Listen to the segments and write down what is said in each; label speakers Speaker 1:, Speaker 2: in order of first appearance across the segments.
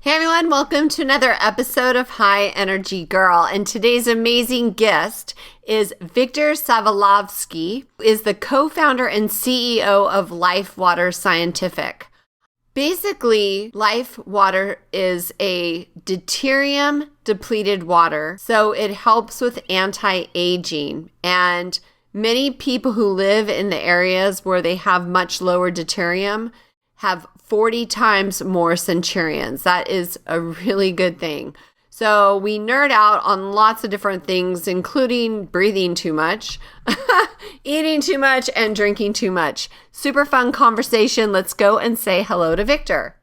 Speaker 1: Hey everyone, welcome to another episode of High Energy Girl. And today's amazing guest is Victor Sagalovsky, who is the co-founder and CEO of Litewater Scientific. Basically, Litewater is a deuterium-depleted water, so it helps with anti-aging. And many people who live in the areas where they have much lower deuterium have 40 times more centurions. That is a really good thing. So we nerd out on lots of different things, including breathing too much, eating too much, and drinking too much. Super fun conversation. Let's go and say hello to Victor.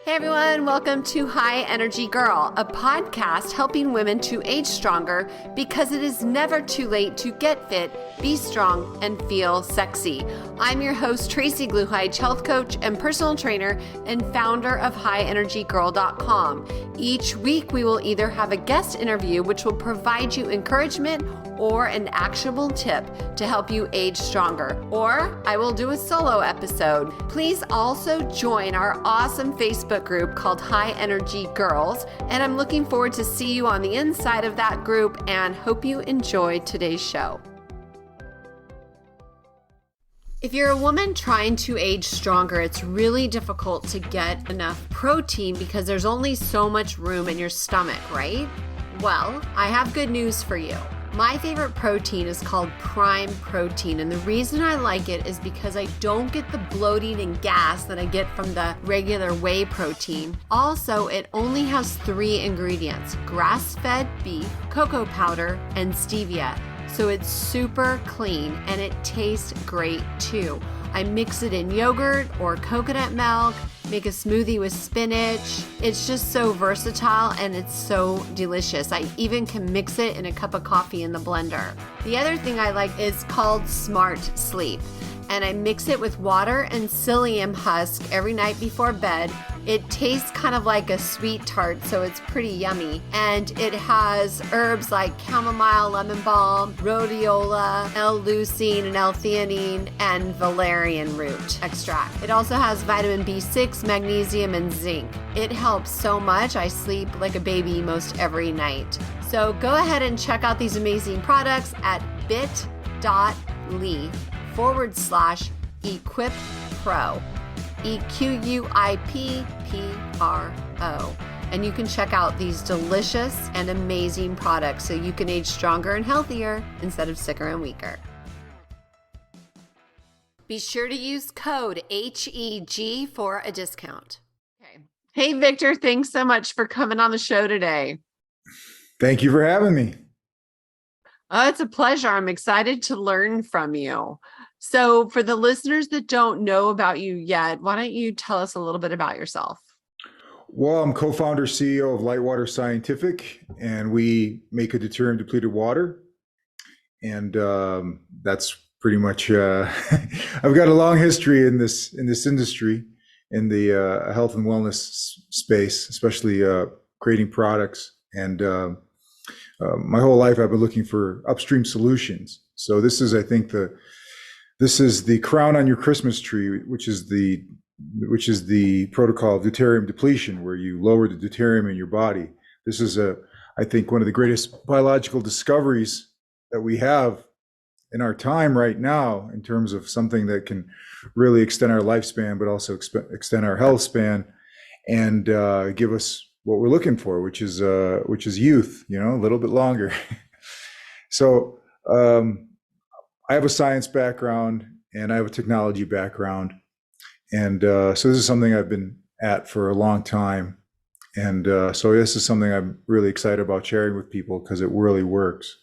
Speaker 1: Hey everyone, welcome to High Energy Girl, a podcast helping women to age stronger because it is never too late to get fit, be strong, and feel sexy. I'm your host, Tracy Gluhide, health coach and personal trainer and founder of highenergygirl.com. Each week, we will either have a guest interview, which will provide you encouragement or an actionable tip to help you age stronger, or I will do a solo episode. Please also join our awesome Facebook group called High Energy Girls, and I'm looking forward to see you on the inside of that group and hope you enjoy today's show. If you're a woman trying to age stronger, it's really difficult to get enough protein because there's only so much room in your stomach, right? Well, I have good news for you. My favorite protein is called Prime Protein, and the reason I like it is because I don't get the bloating and gas that I get from the regular whey protein. Also, it only has 3 ingredients: grass-fed beef, cocoa powder, and stevia. So it's super clean and it tastes great too. I mix it in yogurt or coconut milk, make a smoothie with spinach. It's just so versatile and it's so delicious. I even can mix it in a cup of coffee in the blender. The other thing I like is called Smart Sleep, and I mix it with water and psyllium husk every night before bed. It tastes kind of like a sweet tart, so it's pretty yummy. And it has herbs like chamomile, lemon balm, rhodiola, L-leucine and L-theanine, and valerian root extract. It also has vitamin B6, magnesium, and zinc. It helps so much. I sleep like a baby most every night. So go ahead and check out these amazing products at bit.ly/equip pro. EQUIPPRO. And you can check out these delicious and amazing products so you can age stronger and healthier instead of sicker and weaker. Be sure to use code HEG for a discount. Okay. Hey, Victor, thanks so much for coming on the show today.
Speaker 2: Thank you for having me.
Speaker 1: Oh, it's a pleasure. I'm excited to learn from you. So for the listeners that don't know about you yet, why don't you tell us a little bit about yourself?
Speaker 2: Well, I'm co-founder, CEO of Litewater Scientific, and we make a deuterium-depleted water. And that's pretty much, I've got a long history in this industry, in the health and wellness space, especially creating products. And my whole life, I've been looking for upstream solutions. So this is, I think, this is the crown on your Christmas tree, which is the protocol of deuterium depletion, where you lower the deuterium in your body. This is I think, one of the greatest biological discoveries that we have in our time right now, in terms of something that can really extend our lifespan, but also extend our health span and give us what we're looking for, which is youth, a little bit longer. So I have a science background and I have a technology background. And so this is something I've been at for a long time. And so this is something I'm really excited about sharing with people because it really works.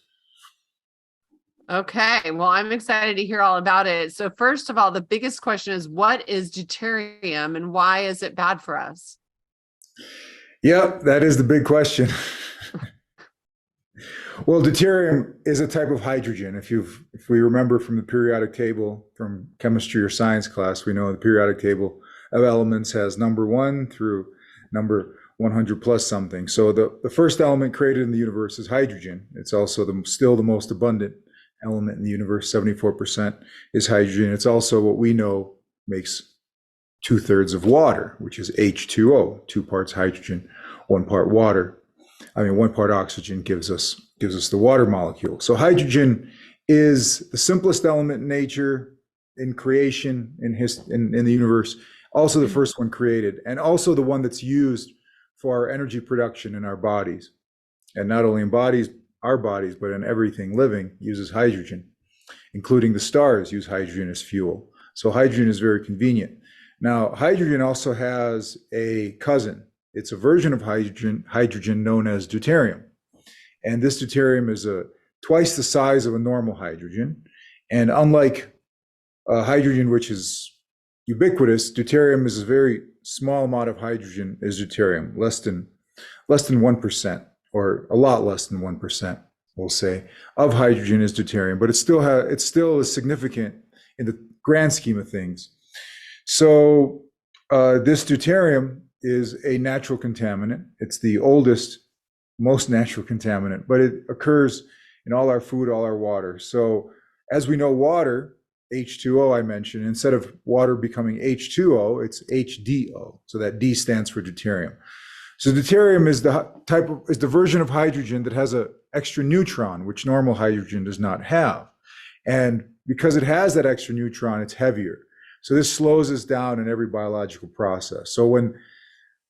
Speaker 1: Okay, well, I'm excited to hear all about it. So first of all, the biggest question is, what is deuterium and why is it bad for us?
Speaker 2: Yeah, that is the big question. Well, deuterium is a type of hydrogen. If we remember from the periodic table from chemistry or science class, we know the periodic table of elements has number 1 through number 100 plus something. So the first element created in the universe is hydrogen. It's also still the most abundant element in the universe. 74% is hydrogen. It's also what we know makes 2/3 of water, which is H2O, 2 parts hydrogen, 1 part water. 1 part oxygen gives us the water molecule. So hydrogen is the simplest element in nature, in creation, in the universe. Also the first one created, and also the one that's used for our energy production in our bodies. And not only in our bodies, but in everything living uses hydrogen, including the stars use hydrogen as fuel. So hydrogen is very convenient. Now, hydrogen also has a cousin. It's a version of hydrogen known as deuterium. And this deuterium is twice the size of a normal hydrogen. And unlike hydrogen, which is ubiquitous, deuterium is a very small amount of hydrogen is deuterium, less than 1%, or a lot less than 1%, we'll say, of hydrogen is deuterium, but it still is significant in the grand scheme of things. So this deuterium is a natural contaminant. It's the oldest, most natural contaminant, but it occurs in all our food, all our water. So as we know, water, H2O I mentioned, instead of water becoming H2O, it's HDO. So that D stands for deuterium. So deuterium is the version of hydrogen that has an extra neutron, which normal hydrogen does not have. And because it has that extra neutron, it's heavier. So this slows us down in every biological process. So when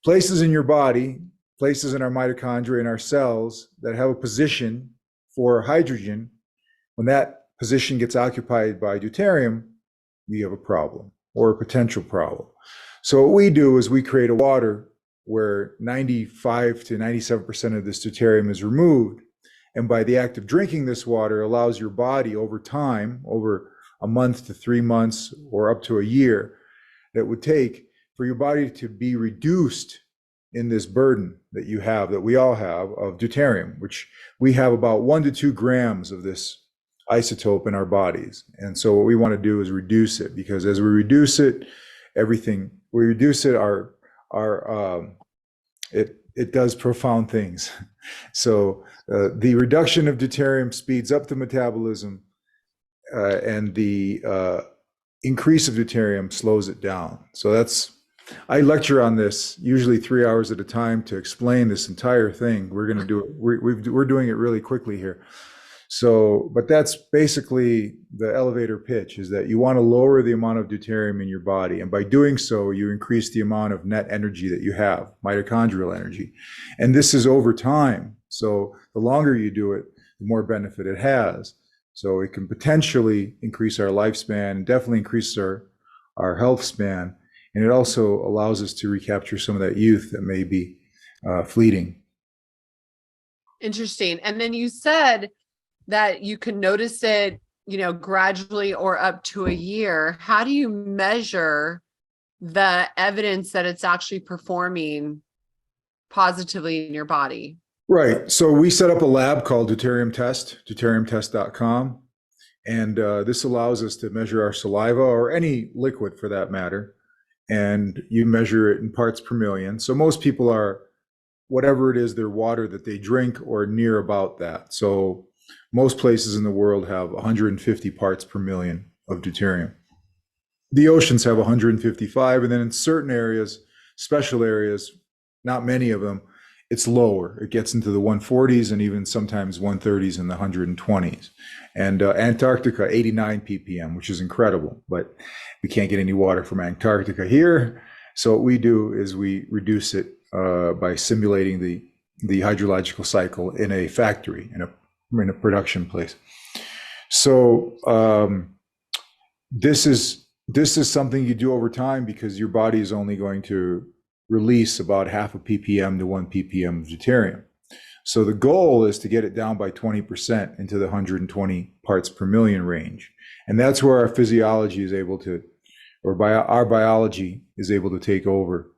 Speaker 2: places in your body, places in our mitochondria, in our cells that have a position for hydrogen, when that position gets occupied by deuterium, we have a problem or a potential problem. So what we do is we create a water where 95 to 97% of this deuterium is removed. And by the act of drinking this water allows your body over time, over a month to 3 months or up to a year, that would take for your body to be reduced in this burden that you have, that we all have, of deuterium, which we have about 1 to 2 grams of this isotope in our bodies. And so what we want to do is reduce it, because as we reduce it, it does profound things. So the reduction of deuterium speeds up the metabolism, and the increase of deuterium slows it down. So I lecture on this usually 3 hours at a time to explain this entire thing. We're going to do it. We're doing it really quickly here. So, but that's basically the elevator pitch, is that you want to lower the amount of deuterium in your body. And by doing so, you increase the amount of net energy that you have, mitochondrial energy. And this is over time. So the longer you do it, the more benefit it has. So it can potentially increase our lifespan, and definitely increase our health span. And it also allows us to recapture some of that youth that may be fleeting.
Speaker 1: Interesting. And then you said that you can notice it, gradually or up to a year. How do you measure the evidence that it's actually performing positively in your body?
Speaker 2: Right. So we set up a lab called Deuterium Test, deuteriumtest.com. And this allows us to measure our saliva, or any liquid for that matter. And you measure it in parts per million. So most people are, whatever it is, their water that they drink, or near about that. So most places in the world have 150 parts per million of deuterium. The oceans have 155, and then in certain areas, special areas, not many of them, it's lower. It gets into the 140s and even sometimes 130s and the 120s. And Antarctica, 89 ppm, which is incredible, but we can't get any water from Antarctica here. So what we do is we reduce it by simulating the hydrological cycle in a factory, in a production place. So this is something you do over time, because your body is only going to release about 0.5 ppm to 1 ppm of deuterium. So the goal is to get it down by 20% into the 120 parts per million range. And that's where our physiology is able to, or our biology is able to take over.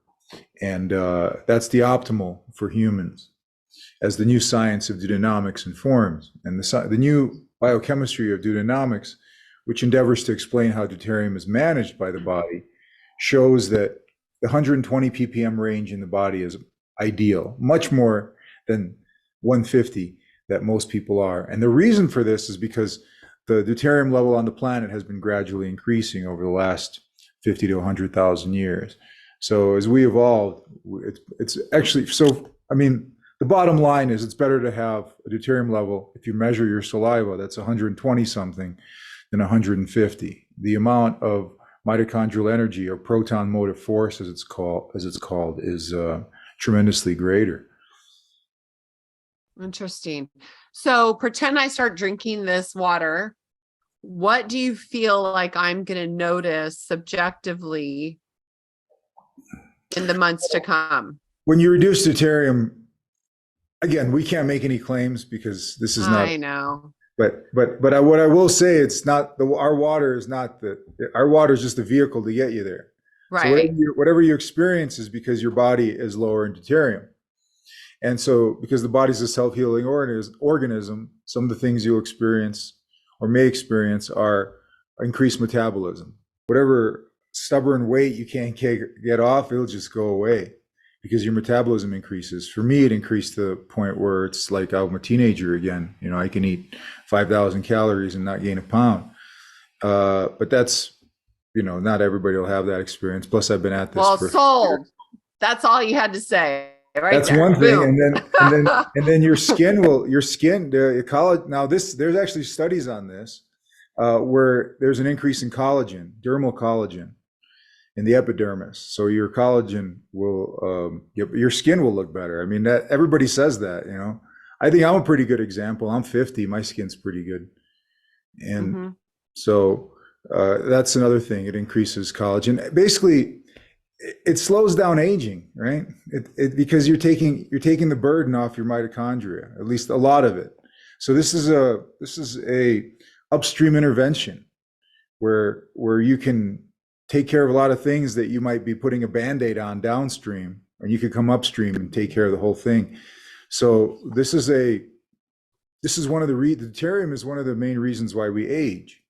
Speaker 2: And that's the optimal for humans, as the new science of deuteronomics informs. And the new biochemistry of deuteronomics, which endeavors to explain how deuterium is managed by the body, shows that the 120 ppm range in the body is ideal, much more than 150 that most people are. And the reason for this is because the deuterium level on the planet has been gradually increasing over the last 50 to 100,000 years. So as we evolved, it's actually, so, I mean, the bottom line is it's better to have a deuterium level, if you measure your saliva, that's 120 something than 150. The amount of mitochondrial energy, or proton motive force as it's called, is tremendously greater.
Speaker 1: Interesting. So pretend I start drinking this water. What do you feel like I'm going to notice subjectively in the months to come?
Speaker 2: When you reduce deuterium, again, we can't make any claims because this is not.
Speaker 1: I know.
Speaker 2: But what I will say, it's not our water is not our water is just a vehicle to get you there.
Speaker 1: Right.
Speaker 2: So whatever you experience is because your body is lower in deuterium. And so because the body's a self-healing organism, some of the things you'll experience or may experience are increased metabolism. Whatever stubborn weight you can't get off, it'll just go away because your metabolism increases. For me, it increased to the point where it's like I'm a teenager again. You know, I can eat 5,000 calories and not gain a pound. But that's, you know, not everybody will have that experience. Plus, I've been at this for
Speaker 1: sold. That's all you had to say. Right.
Speaker 2: That's
Speaker 1: there.
Speaker 2: one thing.
Speaker 1: Boom.
Speaker 2: And then your skin, collagen. Now there's actually studies on this, where there's an increase in collagen, dermal collagen in the epidermis. So your collagen will, your skin will look better. I mean, that everybody says that, you know. I think I'm a pretty good example. I'm 50, my skin's pretty good. And so that's another thing. It increases collagen. Basically, it slows down aging, right? Because you're taking the burden off your mitochondria, at least a lot of it. So this is a upstream intervention where you can take care of a lot of things that you might be putting a Band-Aid on downstream, and you could come upstream and take care of the whole thing. So this is one of the deuterium is one of the main reasons why we age.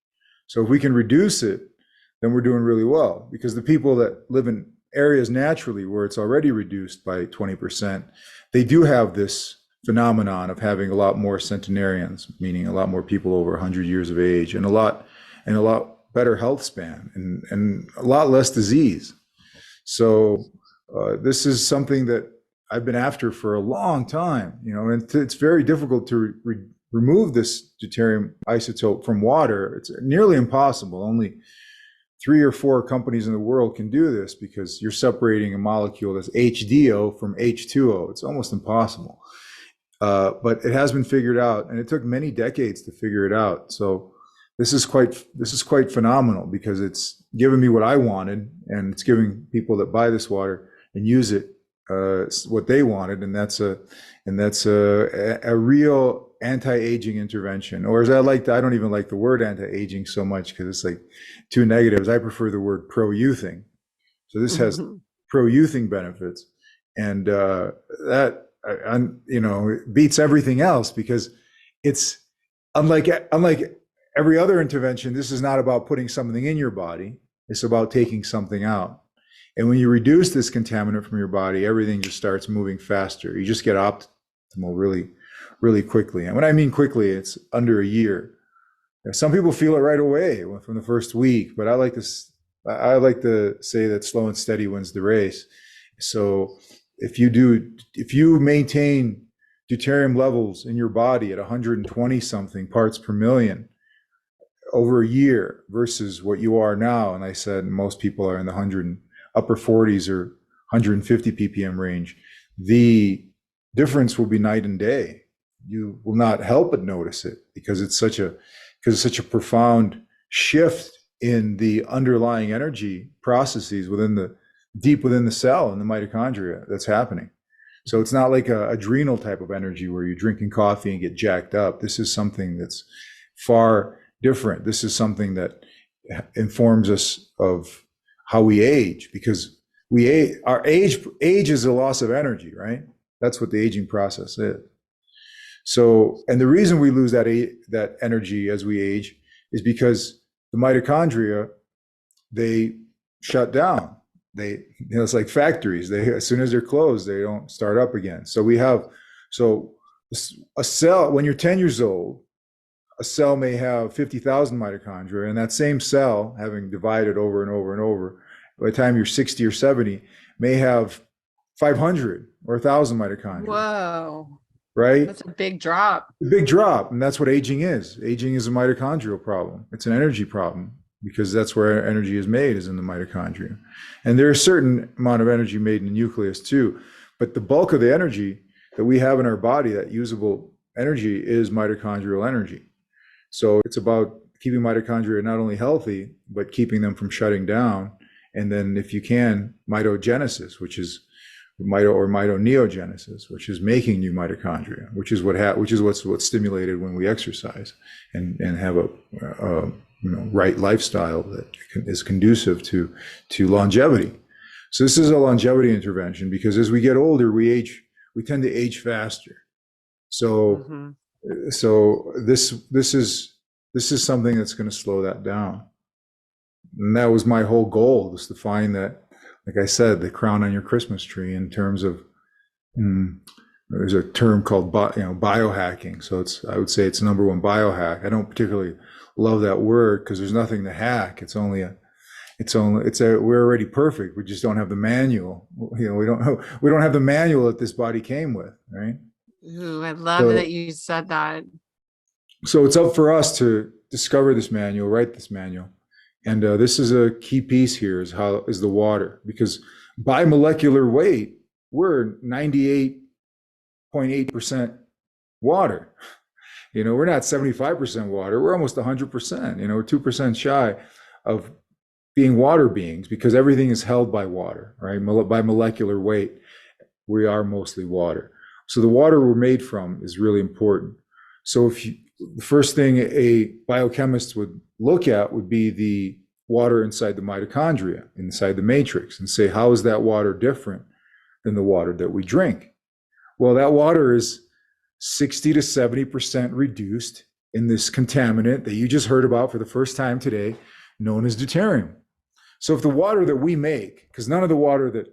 Speaker 2: So if we can reduce it, then we're doing really well, because the people that live in areas naturally where it's already reduced by 20%, they do have this phenomenon of having a lot more centenarians, meaning a lot more people over 100 years of age, and a lot better health span, and a lot less disease. So this is something that I've been after for a long time, you know, and it's very difficult to remove this deuterium isotope from water. It's nearly impossible. Only 3 or 4 companies in the world can do this, because you're separating a molecule that's HDO from H2O. It's almost impossible. But it has been figured out, and it took many decades to figure it out. So this is quite phenomenal, because it's given me what I wanted, and it's giving people that buy this water and use it what they wanted, and that's a real anti-aging intervention. Or as I don't even like the word anti-aging so much, because it's like too negatives. I prefer the word pro-youthing. So this has pro-youthing benefits, and that it beats everything else, because it's unlike every other intervention. This is not about putting something in your body. It's about taking something out. And when you reduce this contaminant from your body, everything just starts moving faster. You just get optimal really, really quickly. And when I mean quickly, it's under a year. Some people feel it right away from the first week, but I like to say that slow and steady wins the race. So if you maintain deuterium levels in your body at 120 something parts per million over a year versus what you are now, and I said most people are in the upper 40s or 150 ppm range, the difference will be night and day. You will not help but notice it, because it's such a profound shift in the underlying energy processes deep within the cell and the mitochondria that's happening. So it's not like a adrenal type of energy where you're drinking coffee and get jacked up. This is something that's far different. This is something that informs us of how we age, because our age is a loss of energy, right? That's what the aging process is. So, and the reason we lose that energy as we age is because the mitochondria, they shut down. It's like factories. As soon as they're closed, they don't start up again. So a cell, when you're 10 years old, a cell may have 50,000 mitochondria, and that same cell, having divided over and over and over, by the time you're 60 or 70, may have 500 or 1,000 mitochondria.
Speaker 1: Whoa.
Speaker 2: Right?
Speaker 1: That's a big drop.
Speaker 2: A big drop. And that's what aging is. Aging is a mitochondrial problem. It's an energy problem because that's where energy is made, is in the mitochondria. And there's a certain amount of energy made in the nucleus too. But the bulk of the energy that we have in our body, that usable energy, is mitochondrial energy. So it's about keeping mitochondria not only healthy, but keeping them from shutting down. And then if you can, mitogenesis, which is mitoneogenesis, which is making new mitochondria, which is what's stimulated when we exercise and have a right lifestyle that is conducive to longevity. So this is a longevity intervention because as we get older, we tend to age faster. So so this is something that's going to slow that down. And that was my whole goal, was to find that, like I said, the crown on your Christmas tree, in terms of, there's a term called biohacking. So I would say it's number one biohack. I don't particularly love that word because there's nothing to hack. We're already perfect. We just don't have the manual. We don't have the manual that this body came with, right?
Speaker 1: Ooh, I love that you said that.
Speaker 2: So it's up for us to discover this manual, write this manual. And this is a key piece here, is the water, because by molecular weight, we're 98.8% water. We're not 75% water. We're almost 100%. We're 2% shy of being water beings, because everything is held by water, right? By molecular weight, we are mostly water. So the water we're made from is really important. So the first thing a biochemist would look at would be the water inside the mitochondria, inside the matrix, and say, how is that water different than the water that we drink? Well, that water is 60 to 70% reduced in this contaminant that you just heard about for the first time today, known as deuterium. So if the water that we make, because none of the water that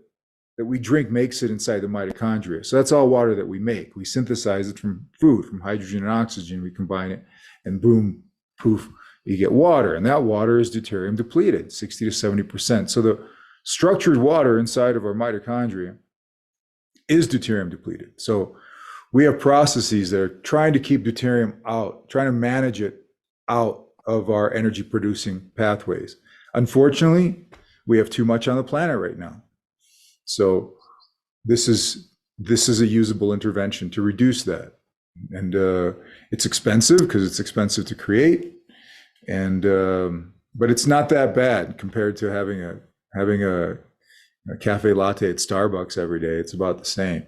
Speaker 2: we drink makes it inside the mitochondria. So that's all water that we make. We synthesize it from food, from hydrogen and oxygen. We combine it, and boom, poof, you get water. And that water is deuterium depleted, 60 to 70%. So the structured water inside of our mitochondria is deuterium depleted. So we have processes that are trying to keep deuterium out, trying to manage it out of our energy producing pathways. Unfortunately, we have too much on the planet right now. So this is a usable intervention to reduce that. And it's expensive, because it's expensive to create. And but it's not that bad compared to having a cafe latte at Starbucks every day. It's about the same.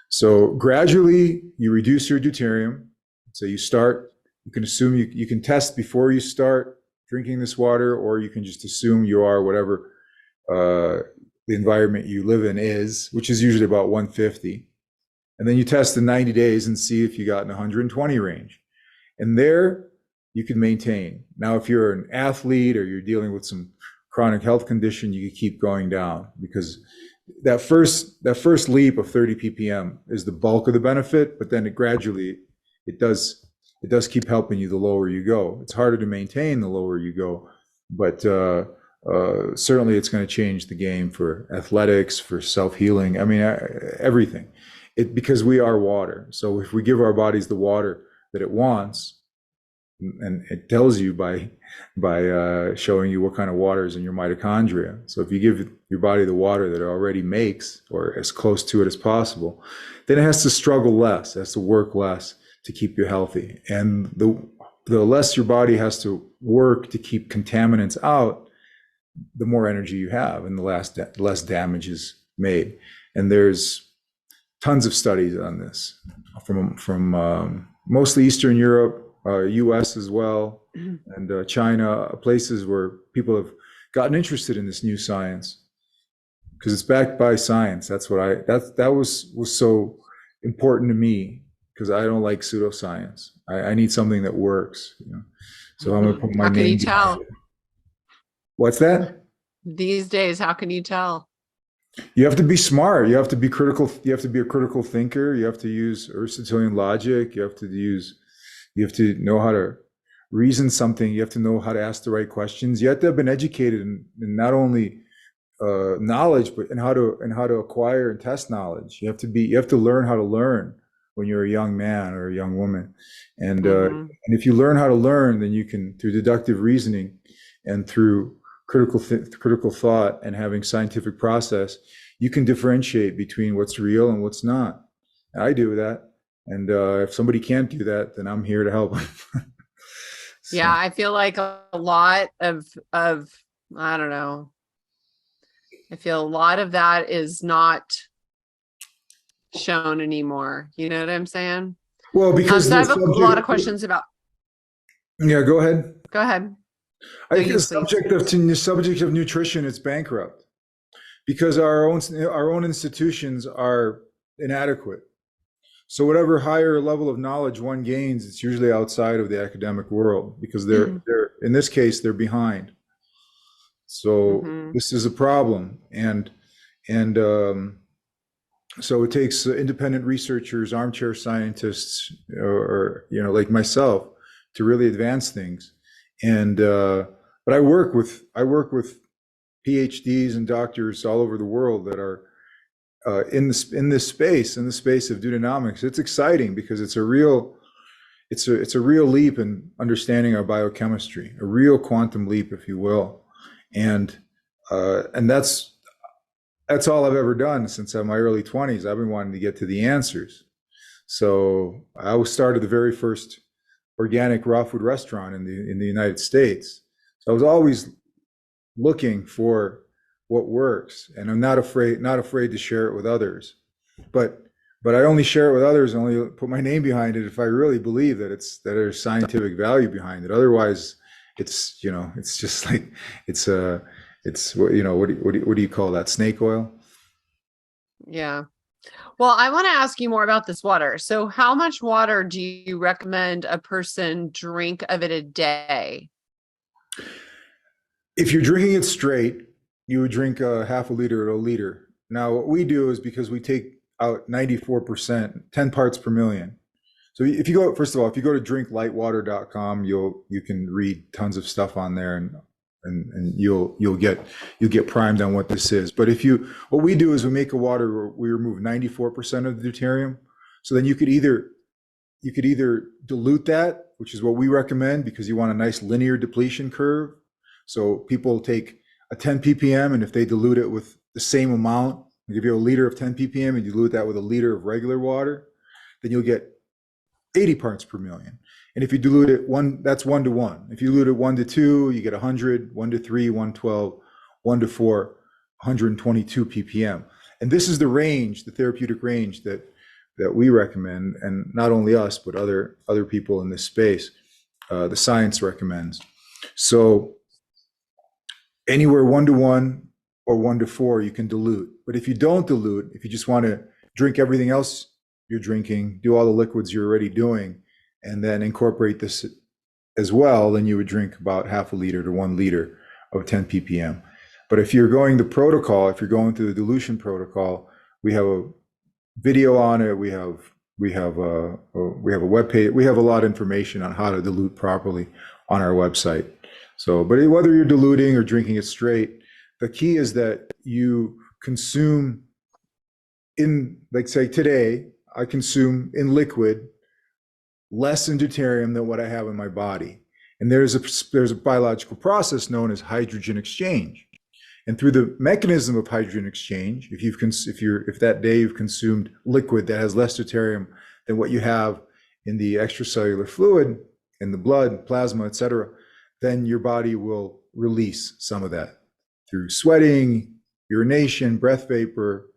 Speaker 2: So gradually you reduce your deuterium. So you can assume you can test before you start drinking this water, or you can just assume you are whatever the environment you live in is, which is usually about 150. And then you test in 90 days and see if you got in the 120 range. And there you can maintain. Now, if you're an athlete or you're dealing with some chronic health condition, you can keep going down, because that first leap of 30 ppm is the bulk of the benefit, but then it does keep helping you the lower you go. It's harder to maintain the lower you go, but certainly it's going to change the game for athletics, for self-healing. I mean, everything. Because we are water. So if we give our bodies the water that it wants, and it tells you by showing you what kind of water is in your mitochondria. So if you give your body the water that it already makes, or as close to it as possible, then it has to struggle less, it has to work less to keep you healthy. And the less your body has to work to keep contaminants out, the more energy you have, and the less damage is made. And there's tons of studies on this from mostly Eastern Europe, US as well, and China, places where people have gotten interested in this new science, because it's backed by science. That was so important to me, because I don't like pseudoscience. I need something that works. So I'm going to put my name.
Speaker 1: How can you tell?
Speaker 2: What's that?
Speaker 1: These days, how can you tell?
Speaker 2: You have to be smart. You have to be critical. You have to be a critical thinker. You have to use Aristotelian logic. You have to know how to reason something, you have to know how to ask the right questions. You have to have been educated in not only knowledge, but in how to acquire and test knowledge. You have to learn how to learn when you're a young man or a young woman. And if you learn how to learn, then you can, through deductive reasoning and through critical thought and having scientific process, you can differentiate between what's real and what's not. And I do that. And if somebody can't do that, then I'm here to help them. So.
Speaker 1: Yeah, I feel like a lot of I don't know. I feel a lot of that is not shown anymore. You know what I'm saying?
Speaker 2: Well, because
Speaker 1: so I have a lot of questions about.
Speaker 2: Yeah, go ahead.
Speaker 1: Go ahead.
Speaker 2: I think the subject of nutrition is bankrupt because our own institutions are inadequate. So whatever higher level of knowledge one gains, it's usually outside of the academic world because they're in this case they're behind. So this is a problem, and so it takes independent researchers, armchair scientists, or like myself, to really advance things. And but I work with PhDs and doctors all over the world that are in this space of deuteronomics. It's exciting because it's a real leap in understanding our biochemistry, a real quantum leap, if you will. And that's all I've ever done since my early 20s. I've been wanting to get to the answers. So I started the very first organic raw food restaurant in the United States. So I was always looking for what works, and I'm not afraid to share it with others. But I only share it with others, only put my name behind it if I really believe that there's scientific value behind it. Otherwise, it's just like it's what do you call that, snake oil?
Speaker 1: Yeah. Well, I want to ask you more about this water. So how much water do you recommend a person drink of it a day?
Speaker 2: If you're drinking it straight, you would drink a half a liter or a liter. Now, what we do is, because we take out 94%, 10 parts per million. So if you go to drinklightwater.com, you can read tons of stuff on there, and you'll get primed on what this is. But what we do is we make a water where we remove 94% of the deuterium. So then you could either dilute that, which is what we recommend because you want a nice linear depletion curve. So people take a 10 ppm, and if they dilute it with the same amount, I'll give you a liter of 10 ppm and you dilute that with a liter of regular water, then you'll get 80 parts per million. And if you dilute it that's 1 to 1. If you dilute it 1 to 2, you get 100, 1 to 3, 112, 1 to 4, 122 ppm. And this is the range, the therapeutic range that we recommend, and not only us, but other people in this space, the science recommends. So anywhere 1 to 1 or 1 to 4, you can dilute. But if you don't dilute, if you just want to drink everything else you're drinking, do all the liquids you're already doing, and then incorporate this as well, then you would drink about half a liter to 1 liter of 10 ppm. But if you're going the protocol, if you're going through the dilution protocol, we have a video on it. We have a web page. We have a lot of information on how to dilute properly on our website. So, but whether you're diluting or drinking it straight, the key is that you consume like say today, I consume in liquid less in deuterium than what I have in my body. And there's a biological process known as hydrogen exchange. And through the mechanism of hydrogen exchange, if that day you've consumed liquid that has less deuterium than what you have in the extracellular fluid, in the blood, plasma, et cetera, then your body will release some of that through sweating, urination, breath vapor,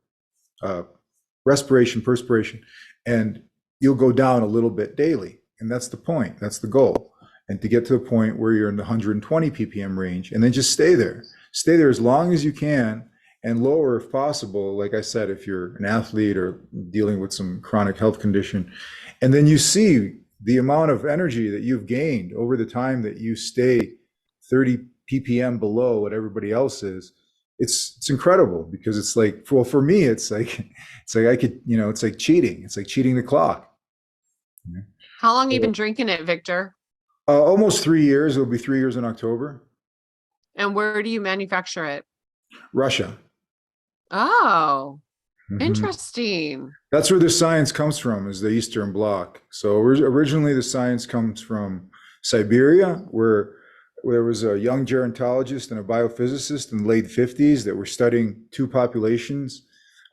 Speaker 2: respiration, perspiration, and you'll go down a little bit daily. And that's the point, that's the goal. And to get to the point where you're in the 120 ppm range, and then just stay there. Stay there as long as you can, and lower if possible, like I said, if you're an athlete or dealing with some chronic health condition. And then you see the amount of energy that you've gained over the time that you stay 30 ppm below what everybody else is. It's incredible, because it's like, well, for me, it's like I could, it's like cheating. It's like cheating the clock.
Speaker 1: How long have you been drinking it, Victor?
Speaker 2: Almost 3 years. It'll be 3 years in October.
Speaker 1: And where do you manufacture it?
Speaker 2: Russia.
Speaker 1: Oh,
Speaker 2: Hmm.
Speaker 1: interesting.
Speaker 2: That's where the science comes from, is the Eastern Bloc. So originally the science comes from Siberia, where there was a young gerontologist and a biophysicist in the late 50s that were studying two populations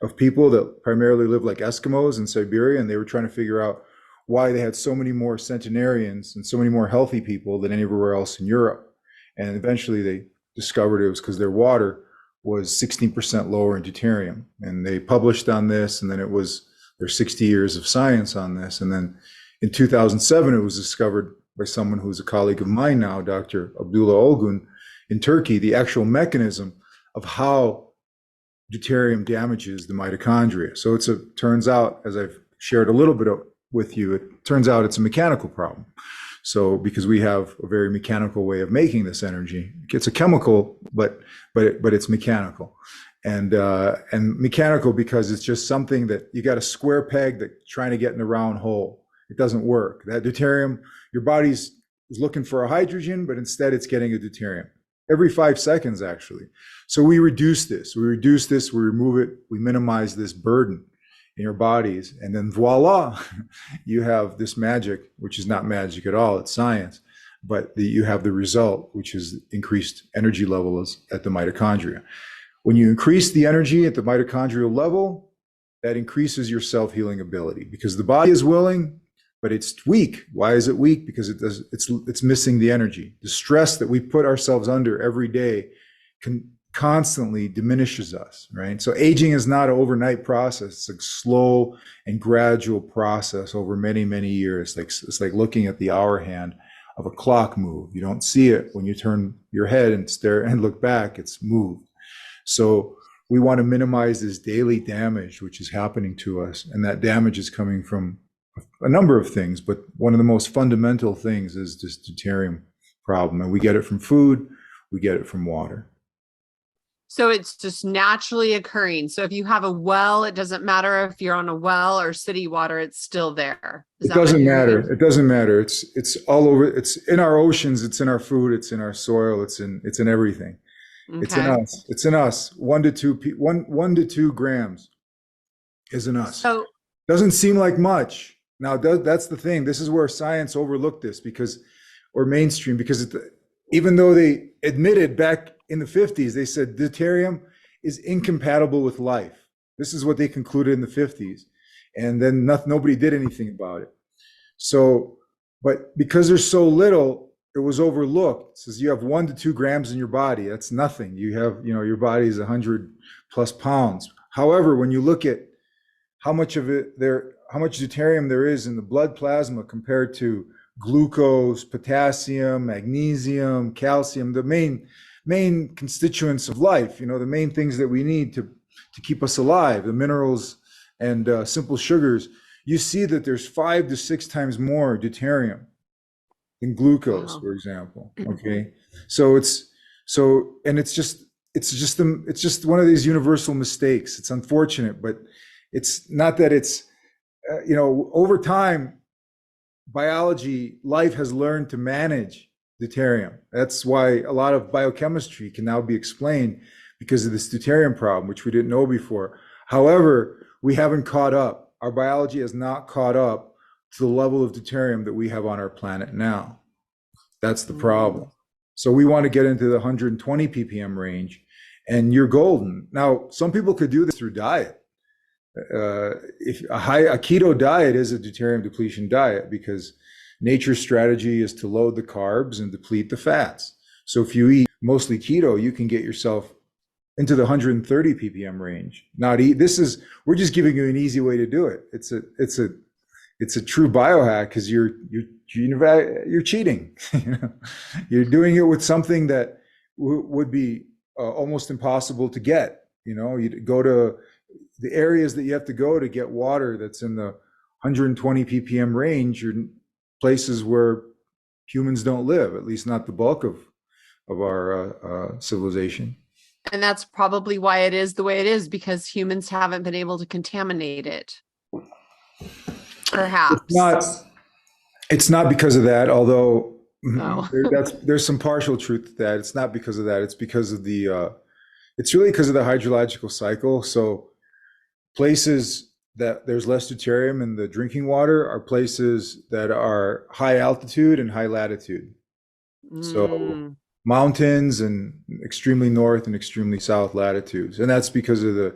Speaker 2: of people that primarily live like Eskimos in Siberia, and they were trying to figure out why they had so many more centenarians and so many more healthy people than anywhere else in Europe. And eventually they discovered it was because their water was 16% lower in deuterium. And they published on this, and then it was there's 60 years of science on this. And then in 2007, it was discovered by someone who's a colleague of mine now, Dr. Abdullah Olgun, in Turkey, the actual mechanism of how deuterium damages the mitochondria. So turns out, as I've shared a little bit with you, it turns out it's a mechanical problem. So because we have a very mechanical way of making this energy, it's a chemical, but it's mechanical, and mechanical because it's just something that you got a square peg that trying to get in a round hole. It doesn't work. That deuterium, your body's is looking for a hydrogen, but instead it's getting a deuterium every 5 seconds, actually. So we reduce this, we remove it, we minimize this burden in your bodies, and then voila, you have this magic, which is not magic at all, it's science, but you have the result, which is increased energy levels at the mitochondria. When you increase the energy at the mitochondrial level, that increases your self-healing ability, because the body is willing, but it's weak. Why is it weak? Because it's missing the energy. The stress that we put ourselves under every day constantly diminishes us, right? So aging is not an overnight process. It's a slow and gradual process over many, many years. It's like looking at the hour hand of a clock move. You don't see it when you turn your head and stare and look back, it's moved. So we want to minimize this daily damage, which is happening to us. And that damage is coming from a number of things, but one of the most fundamental things is this deuterium problem. And we get it from food, we get it from water.
Speaker 1: So it's just naturally occurring. So if you have a well, it doesn't matter if you're on a well or city water, it's still there.
Speaker 2: It doesn't matter. It doesn't matter. It's all over. It's in our oceans. It's in our food. It's in our soil. It's in everything. Okay. It's in us. It's in us. 1 to 2 grams is in us.
Speaker 1: So
Speaker 2: doesn't seem like much. Now that's the thing. This is where science overlooked this or mainstream, because even though they admitted back in the 50s, they said deuterium is incompatible with life. This is what they concluded in the 50s. And then nobody did anything about it. So, but because there's so little, it was overlooked. It says you have 1 to 2 grams in your body. That's nothing. You have, your body is 100 plus pounds. However, when you look at how much deuterium there is in the blood plasma compared to glucose, potassium, magnesium, calcium, the main constituents of life, the main things that we need to keep us alive, the minerals and simple sugars, you see that there's 5 to 6 times more deuterium than glucose, for example. Okay, so it's just one of these universal mistakes. It's unfortunate, but it's not that it's over time, biology, life has learned to manage deuterium. That's why a lot of biochemistry can now be explained because of this deuterium problem, which we didn't know before. However, we haven't caught up. Our biology has not caught up to the level of deuterium that we have on our planet now. That's the problem. So we want to get into the 120 ppm range, and you're golden. Now, some people could do this through diet. If a keto diet is a deuterium depletion diet, because nature's strategy is to load the carbs and deplete the fats. So if you eat mostly keto, you can get yourself into the 130 ppm range. We're just giving you an easy way to do it. It's a true biohack, because you're cheating. You're doing it with something that would be almost impossible to get. You go to the areas that you have to go to get water that's in the 120 ppm range, are places where humans don't live, at least not the bulk of our civilization.
Speaker 1: And that's probably why it is the way it is, because humans haven't been able to contaminate it. Perhaps.
Speaker 2: It's not because of that, although
Speaker 1: Oh.
Speaker 2: There's some partial truth to that. It's not because of that. It's because of it's really because of the hydrological cycle. So places that there's less deuterium in the drinking water are places that are high altitude and high latitude. So
Speaker 1: Mm.
Speaker 2: mountains and extremely north and extremely south latitudes. And that's because of the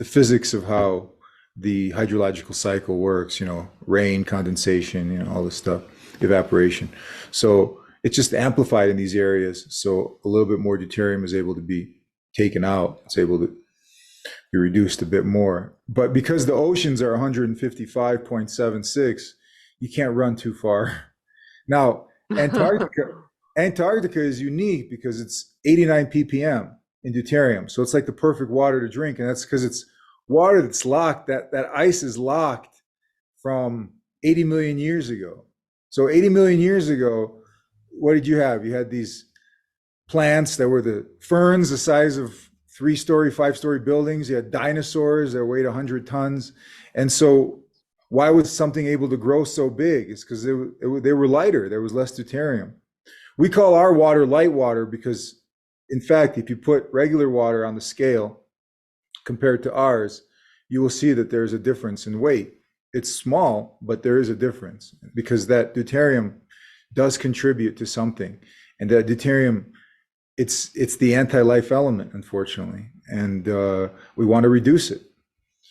Speaker 2: physics of how the hydrological cycle works, rain, condensation, all this stuff, evaporation. So it's just amplified in these areas. So a little bit more deuterium is able to be taken out. It's able to be reduced a bit more. But because the oceans are 155.76, you can't run too far. Now, Antarctica is unique because it's 89 ppm in deuterium. So it's like the perfect water to drink. And that's because it's water that's locked, that ice is locked from 80 million years ago. So 80 million years ago, what did you have? You had these plants that were the ferns the size of 3-story, 5-story buildings. You had dinosaurs that weighed 100 tons. And so why was something able to grow so big? It's because they were lighter. There was less deuterium. We call our water light water because, in fact, if you put regular water on the scale compared to ours, you will see that there's a difference in weight. It's small, but there is a difference because that deuterium does contribute to something. And that deuterium, it's the anti-life element, unfortunately. And we want to reduce it.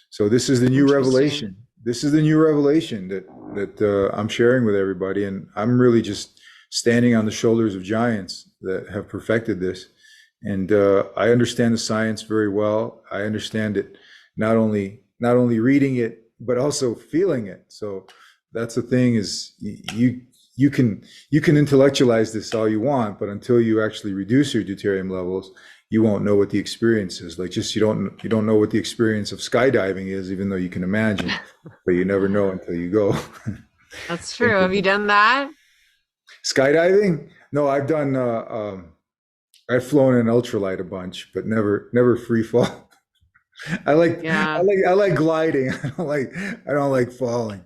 Speaker 2: So this is the new revelation. This is the new revelation that I'm sharing with everybody. And I'm really just standing on the shoulders of giants that have perfected this. And I understand the science very well. I understand it not only reading it, but also feeling it. So that's the thing is you can intellectualize this all you want, but until you actually reduce your deuterium levels, you won't know what the experience is. Like just you don't know what the experience of skydiving is, even though you can imagine, but you never know until you go.
Speaker 1: That's true. Have you done that?
Speaker 2: Skydiving? No, I've done. I've flown in ultralight a bunch, but never free fall. I like gliding. I don't like falling.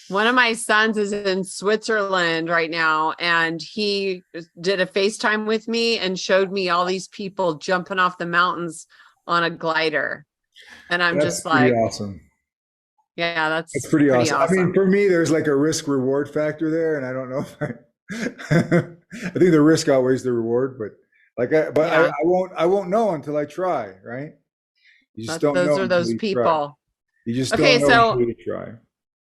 Speaker 1: One of my sons is in Switzerland right now, and he did a FaceTime with me and showed me all these people jumping off the mountains on a glider. And I'm
Speaker 2: That's
Speaker 1: just like,
Speaker 2: awesome.
Speaker 1: Yeah,
Speaker 2: It's
Speaker 1: that's
Speaker 2: pretty
Speaker 1: pretty
Speaker 2: awesome. I mean,
Speaker 1: awesome.
Speaker 2: for me, there's like a risk reward factor there, and I don't know if I think the risk outweighs the reward, but
Speaker 1: Yeah,
Speaker 2: I won't know until I try, right? You just don't
Speaker 1: those
Speaker 2: know
Speaker 1: are
Speaker 2: until
Speaker 1: those
Speaker 2: you try.
Speaker 1: people.
Speaker 2: You just don't
Speaker 1: Okay,
Speaker 2: know
Speaker 1: so
Speaker 2: until you try.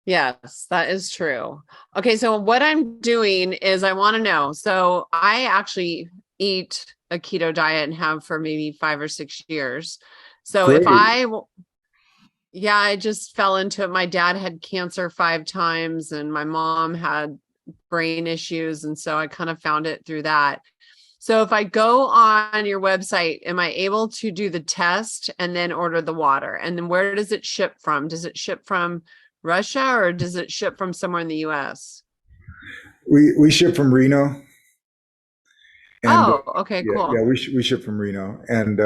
Speaker 1: yes, that is true. Okay, so what I'm doing is I want to know. So I actually eat a keto diet and have for maybe 5 or 6 years. So
Speaker 2: Great.
Speaker 1: yeah, I just fell into it. My dad had cancer 5 times and my mom had brain issues. And so I kind of found it through that. So if I go on your website, am I able to do the test and then order the water? And then where does it ship from? Does it ship from Russia or does it ship from somewhere in the US?
Speaker 2: We ship from Reno, and
Speaker 1: Oh, okay,
Speaker 2: yeah,
Speaker 1: cool.
Speaker 2: we ship from Reno, and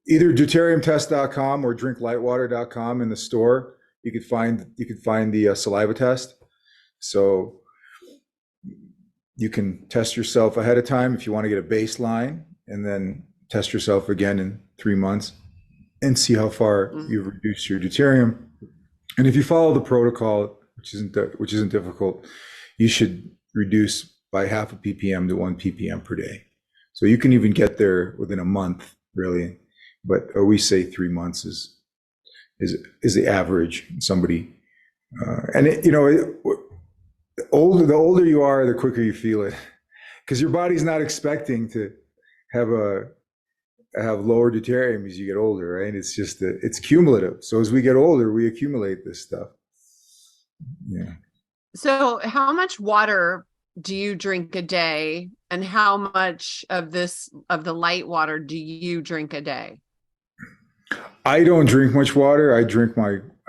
Speaker 2: either deuteriumtest.com or drinklightwater.com in the store. You could find the saliva test. So you can test yourself ahead of time if you want to get a baseline, and then test yourself again in 3 months and see how far
Speaker 1: Mm.
Speaker 2: you've reduced your deuterium. And if you follow the protocol, which isn't difficult, you should reduce by half a ppm to 1 ppm per day. So you can even get there within a month, really. But we say 3 months is the average. Somebody, and it, the older you are, the quicker you feel it, because your body's not expecting to have lower deuterium as you get older, right? It's just it's cumulative. So as we get older, we accumulate this stuff. Yeah.
Speaker 1: So how much water do you drink a day? And how much of the light water do you drink a day?
Speaker 2: I don't drink much water. I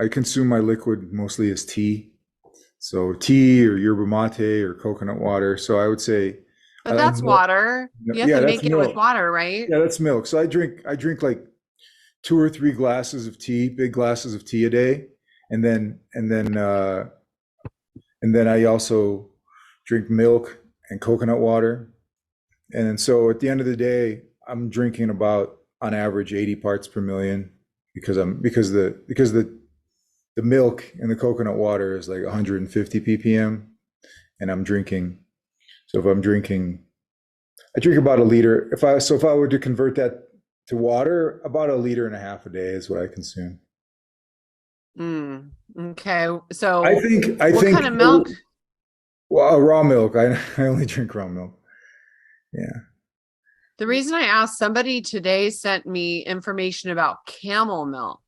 Speaker 2: consume my liquid mostly as tea. So tea or yerba mate or coconut water. So I would say I
Speaker 1: But
Speaker 2: like
Speaker 1: that's
Speaker 2: milk.
Speaker 1: water. You have to
Speaker 2: Yeah, that's
Speaker 1: make it with
Speaker 2: milk.
Speaker 1: water, right?
Speaker 2: Yeah, that's milk. So I drink like 2 or 3 glasses of tea, big glasses of tea a day. And then I also drink milk and coconut water. And so at the end of the day, I'm drinking about on average 80 parts per million because the milk in the coconut water is like 150 ppm, and I'm drinking. So if I'm drinking, I drink about a liter. If I were to convert that to water, about 1.5 liters a day is what I consume.
Speaker 1: Okay. So
Speaker 2: I think
Speaker 1: what kind of milk?
Speaker 2: Well, raw milk. I only drink raw milk. Yeah.
Speaker 1: The reason I asked, somebody today sent me information about camel milk.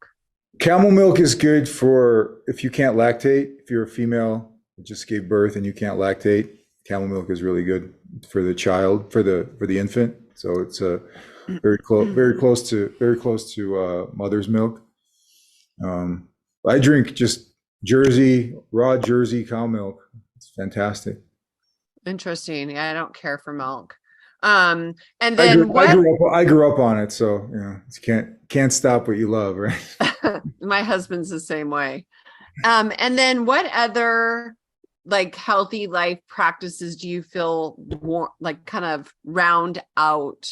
Speaker 2: Camel milk is good for if you can't lactate. If you're a female that just gave birth and you can't lactate, camel milk is really good for the child, for the infant. So it's very close to mother's milk. I drink just raw Jersey cow milk. It's fantastic.
Speaker 1: Interesting. Yeah, I don't care for milk. And then
Speaker 2: I grew up on it, so you can't stop what you love, right?
Speaker 1: My husband's the same way. And then what other like healthy life practices do you feel like kind of round out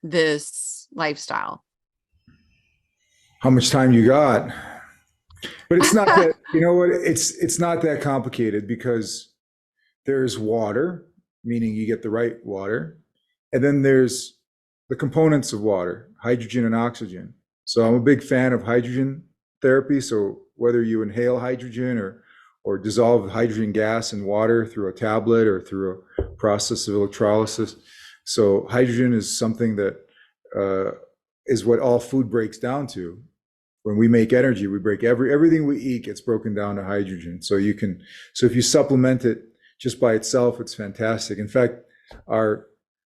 Speaker 1: this lifestyle?
Speaker 2: How much time you got? But it's not that, you know what, it's not that complicated because there's water, meaning you get the right water. And then there's the components of water, hydrogen and oxygen. So I'm a big fan of hydrogen therapy. So whether you inhale hydrogen or dissolve hydrogen gas in water through a tablet or through a process of electrolysis. So hydrogen is something that is what all food breaks down to. When we make energy, we break everything we eat gets broken down to hydrogen. So if you supplement it just by itself, it's fantastic. In fact, our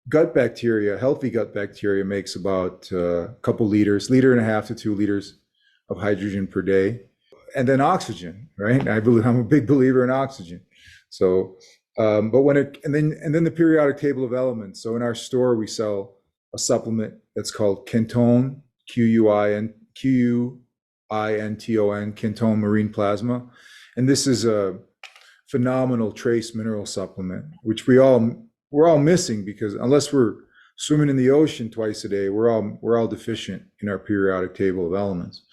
Speaker 2: gut bacteria, healthy gut bacteria, makes about a couple liters, 1.5 to 2 liters of hydrogen per day. And then oxygen, right? I'm a big believer in oxygen. So, and then the periodic table of elements. So in our store, we sell a supplement that's called Quinton, Quinton, Quinton marine plasma. And this is a phenomenal trace mineral supplement, which we're all missing because unless we're swimming in the ocean twice a day, we're all deficient in our periodic table of elements.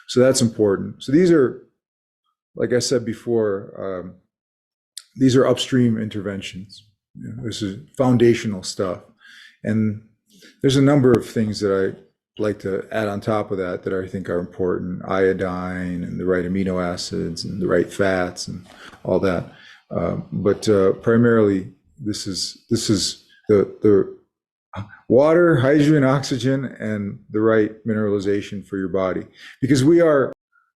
Speaker 2: So that's important. So these are, like I said before, these are upstream interventions. This is foundational stuff. And there's a number of things that I like to add on top of that I think are important: iodine and the right amino acids and the right fats and all that. But primarily, this is the water, hydrogen, oxygen, and the right mineralization for your body. Because we are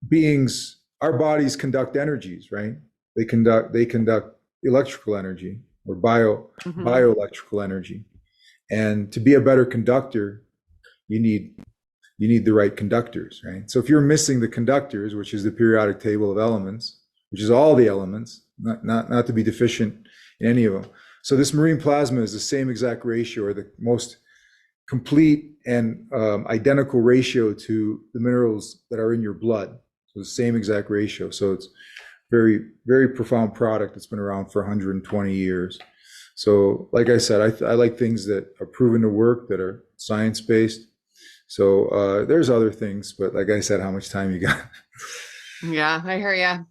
Speaker 2: beings, our bodies conduct energies, right? They conduct electrical energy or bioelectrical energy. And to be a better conductor, you need the right conductors, right? So if you're missing the conductors, which is the periodic table of elements, which is all the elements, not to be deficient in any of them. So this marine plasma is the same exact ratio, or the most complete and identical ratio to the minerals that are in your blood. So the same exact ratio. So it's very, very profound product that's been around for 120 years. So like I said, I like things that are proven to work, that are science-based. So there's other things, but like I said, how much time you got?
Speaker 1: Yeah, I hear you.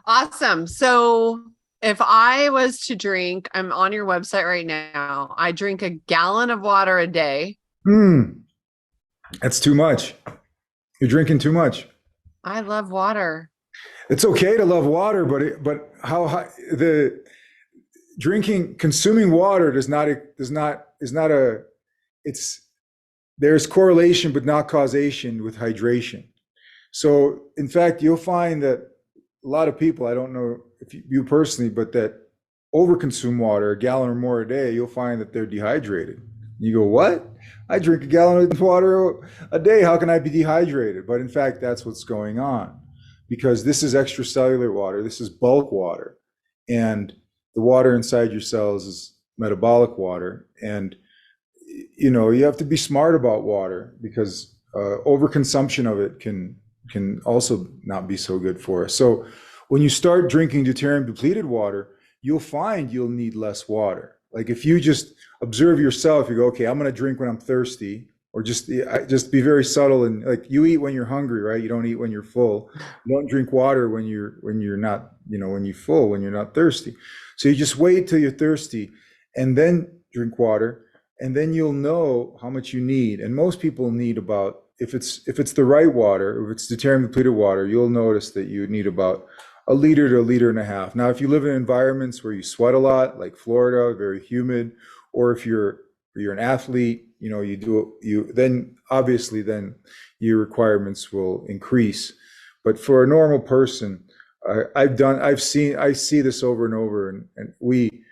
Speaker 1: Awesome. So if I was to drink, I'm on your website right now, I drink 1 gallon of water a day.
Speaker 2: That's too much. You're drinking too much.
Speaker 1: I love water.
Speaker 2: It's okay to love water, but consuming water there's correlation but not causation with hydration. So in fact, you'll find that a lot of people, I don't know if you personally, but that overconsume water, 1 gallon or more a day, you'll find that they're dehydrated. You go, what? I drink 1 gallon of water a day. How can I be dehydrated? But in fact, that's what's going on, because this is extracellular water. This is bulk water. And the water inside your cells is metabolic water. And, you have to be smart about water, because overconsumption of it can also not be so good for us. So when you start drinking deuterium-depleted water, you'll find you'll need less water. Like if you just observe yourself, you go, okay, I'm going to drink when I'm thirsty, or just be very subtle, and like you eat when you're hungry, right? You don't eat when you're full. You don't drink water when you're not, when you're full, when you're not thirsty. So you just wait till you're thirsty and then drink water, and then you'll know how much you need. And most people need about, if it's the right water, if it's deuterium-depleted water, you'll notice that you need about a liter to a liter and a half. Now, if you live in environments where you sweat a lot, like Florida, very humid, or if you're an athlete, then obviously then your requirements will increase. But for a normal person, I see this over and over, and we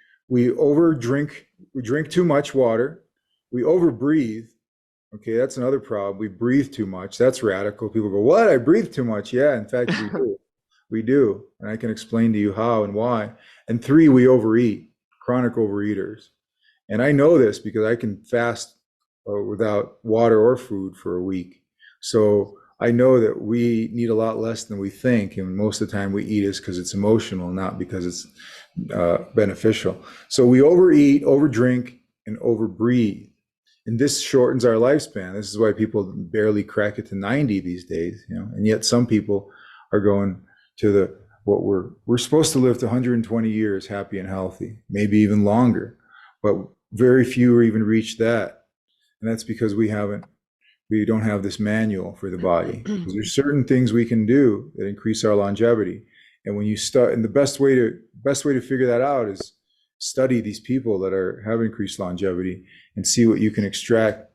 Speaker 2: drink too much water, we overbreathe. Okay, that's another problem. We breathe too much. That's radical. People go, "What? I breathe too much." Yeah, in fact, we do. We do, and I can explain to you how and why. And 3, we overeat, chronic overeaters. And I know this because I can fast without water or food for a week. So I know that we need a lot less than we think, and most of the time we eat is because it's emotional, not because it's beneficial. So we overeat, overdrink, and overbreathe. And this shortens our lifespan. This is why people barely crack it to 90 these days, and yet some people are going to what we're supposed to live to 120 years happy and healthy, maybe even longer, but very few are even reach that. And that's because we don't have this manual for the body. There's certain things we can do that increase our longevity. And when you start, and the best way to figure that out is study these people that have increased longevity and see what you can extract.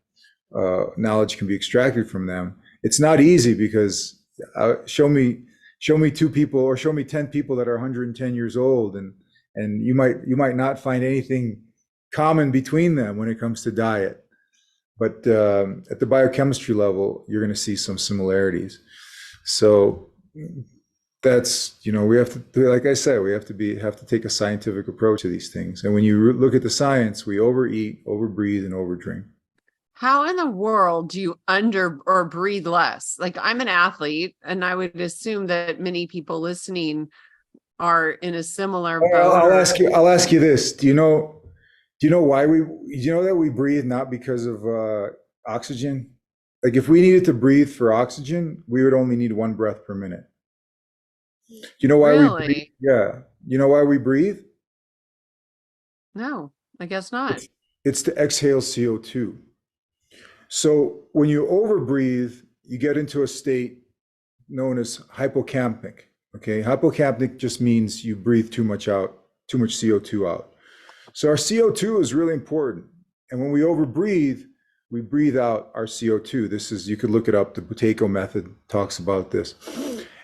Speaker 2: Knowledge can be extracted from them. It's not easy because show me 2 people, or show me 10 people that are 110 years old, and you might not find anything common between them when it comes to diet. But at the biochemistry level, you're going to see some similarities. So that's, we have to, like I said, we have to take a scientific approach to these things. And when you look at the science, we overeat, overbreathe, and overdrink.
Speaker 1: How in the world do you under or breathe less? Like, I'm an athlete, and I would assume that many people listening are in a similar boat.
Speaker 2: I'll ask you this. Do you know why that we breathe not because of oxygen? Like if we needed to breathe for oxygen, we would only need 1 breath per minute. Do you know why we breathe? Yeah. You know why we breathe?
Speaker 1: No, I guess not.
Speaker 2: It's to exhale CO2. So when you overbreathe, you get into a state known as hypocapnic. Okay, hypocapnic just means you breathe too much CO2 out. So our CO2 is really important. And when we overbreathe, we breathe out our CO2. You could look it up. The Buteyko method talks about this.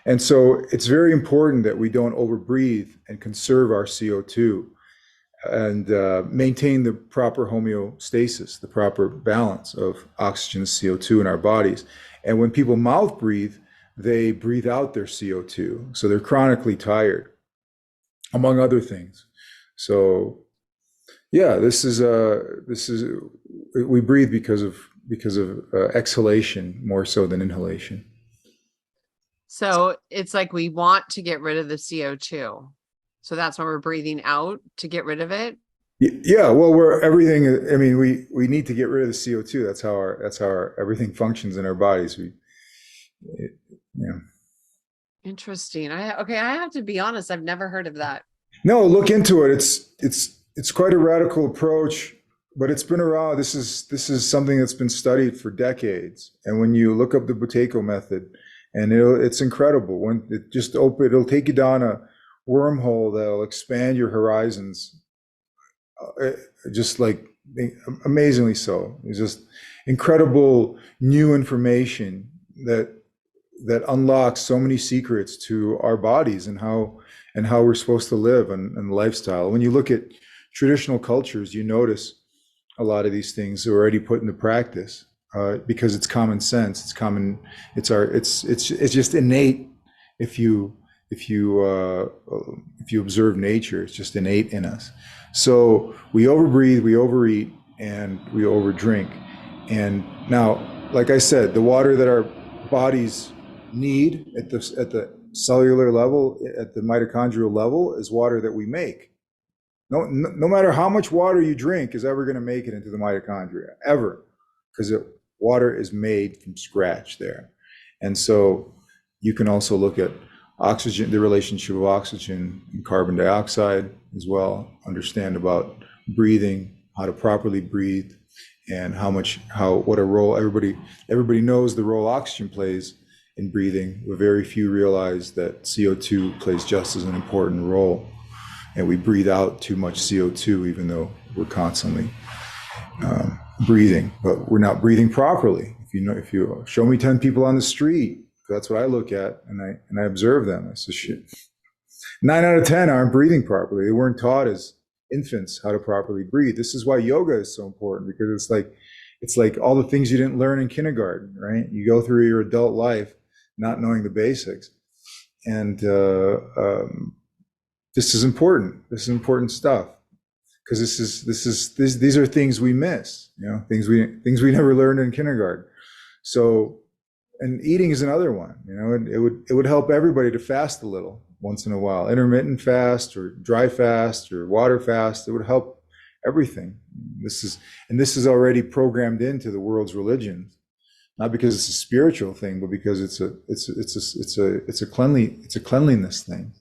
Speaker 2: And so it's very important that we don't overbreathe and conserve our CO2 and maintain the proper homeostasis, the proper balance of oxygen and CO2 in our bodies. And when people mouth breathe, they breathe out their CO2. So they're chronically tired, among other things. So yeah, we breathe because of exhalation more so than inhalation.
Speaker 1: So it's like we want to get rid of the CO2. So that's why we're breathing out, to get rid of it.
Speaker 2: Yeah, well, we need to get rid of the CO2. That's how everything functions in our bodies.
Speaker 1: Interesting. I have to be honest, I've never heard of that.
Speaker 2: No, look into it. It's quite a radical approach, but it's been around. This is something that's been studied for decades. And when you look up the Buteyko method, and it's incredible. When it'll take you down a wormhole that'll expand your horizons, just like amazingly so. It's just incredible new information that unlocks so many secrets to our bodies and how we're supposed to live and lifestyle. When you look at traditional cultures, you notice a lot of these things are already put into practice because it's common sense. It's just innate. If you observe nature, it's just innate in us. So we overbreathe, we overeat, and we overdrink. And now, like I said, the water that our bodies need at the cellular level, at the mitochondrial level, is water that we make. No matter how much water you drink is ever going to make it into the mitochondria, ever, because water is made from scratch there. And so you can also look at oxygen, the relationship of oxygen and carbon dioxide as well, understand about breathing, how to properly breathe, and what a role everybody knows the role oxygen plays in breathing, but very few realize that CO2 plays just as an important role. And we breathe out too much CO2, even though we're constantly breathing, but we're not breathing properly. If you show me 10 people on the street, that's what I look at, and I observe them. I say, shit, 9 out of 10 aren't breathing properly. They weren't taught as infants how to properly breathe. This is why yoga is so important, because it's like all the things you didn't learn in kindergarten, right? You go through your adult life not knowing the basics, and this is important. This is important stuff, because these are things we miss, things we never learned in kindergarten. So, and eating is another one. It would help everybody to fast a little once in a while, intermittent fast or dry fast or water fast. It would help everything. This is already programmed into the world's religions, not because it's a spiritual thing, but because it's a cleanliness thing,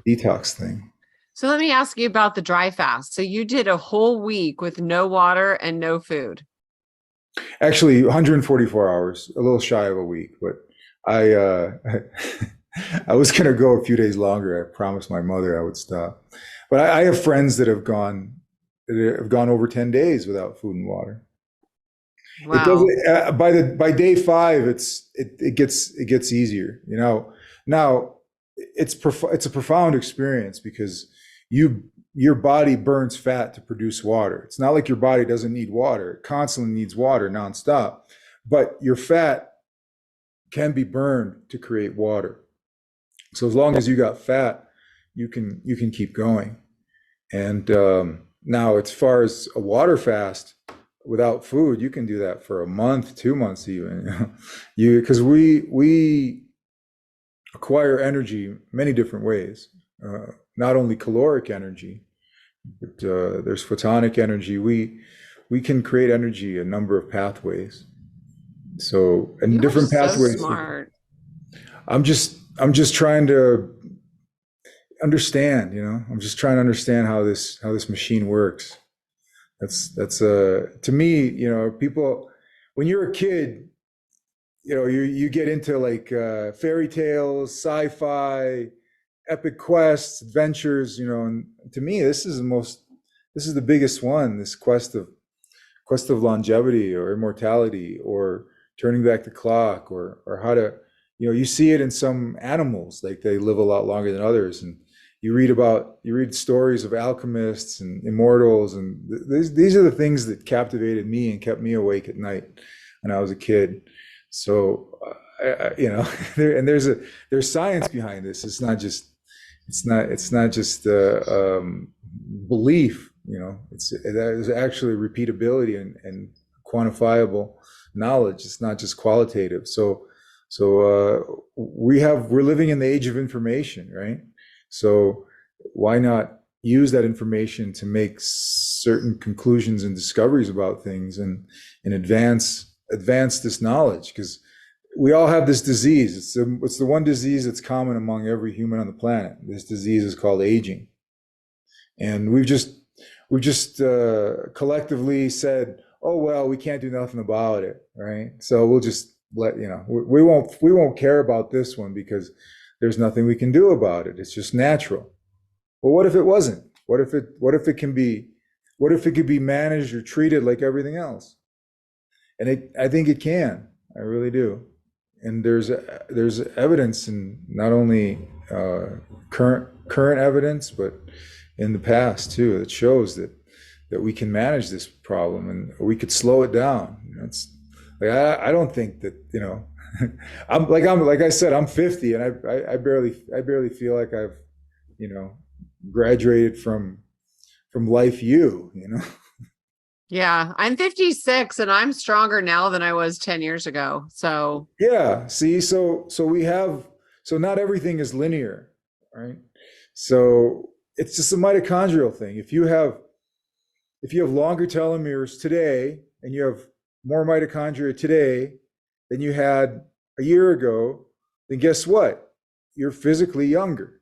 Speaker 2: detox thing.
Speaker 1: So let me ask you about the dry fast. So you did a whole week with no water and no food.
Speaker 2: Actually, 144 hours, a little shy of a week, but I was going to go a few days longer. I promised my mother I would stop. But I have friends that have gone over 10 days without food and water.
Speaker 1: Wow.
Speaker 2: It doesn't, by day 5, it gets easier. Now it's a profound experience, because your body burns fat to produce water. It's not like your body doesn't need water. It constantly needs water nonstop, but your fat can be burned to create water. So as long as you got fat, you can keep going. And now, as far as a water fast without food, you can do that for a month, 2 months even. Because we acquire energy many different ways. Not only caloric energy, but there's photonic energy. We can create energy a number of pathways. So, and
Speaker 1: you
Speaker 2: different
Speaker 1: are
Speaker 2: pathways.
Speaker 1: So smart.
Speaker 2: I'm just trying to understand. I'm just trying to understand how this machine works. That's to me, people, when you're a kid, you get into like fairy tales, sci-fi, epic quests, adventures, and to me, this is the biggest one, this quest of longevity or immortality or turning back the clock, or how to, you see it in some animals, like they live a lot longer than others. And you read stories of alchemists and immortals. And these are the things that captivated me and kept me awake at night when I was a kid. So, there's science behind this. It's not just belief, there's actually repeatability and quantifiable knowledge. It's not just qualitative. So we're living in the age of information, right? So why not use that information to make certain conclusions and discoveries about things and advance this knowledge? Because we all have this disease. It's the one disease that's common among every human on the planet. This disease is called aging. And we've just collectively said, oh, well, we can't do nothing about it, right? So we'll just we won't care about this one because there's nothing we can do about it. It's just natural. Well, what if it wasn't? What if it could be managed or treated like everything else? And I think it can. I really do. And there's evidence, in not only current evidence, but in the past too, that shows that we can manage this problem and we could slow it down. It's like I don't think that I'm like I said, I'm 50 and I barely feel like I've graduated from life.
Speaker 1: Yeah, I'm 56 and I'm stronger now than I was 10 years ago. So
Speaker 2: yeah, see, so not everything is linear, right? So it's just a mitochondrial thing. If you have longer telomeres today and you have more mitochondria today than you had a year ago, then guess what? You're physically younger.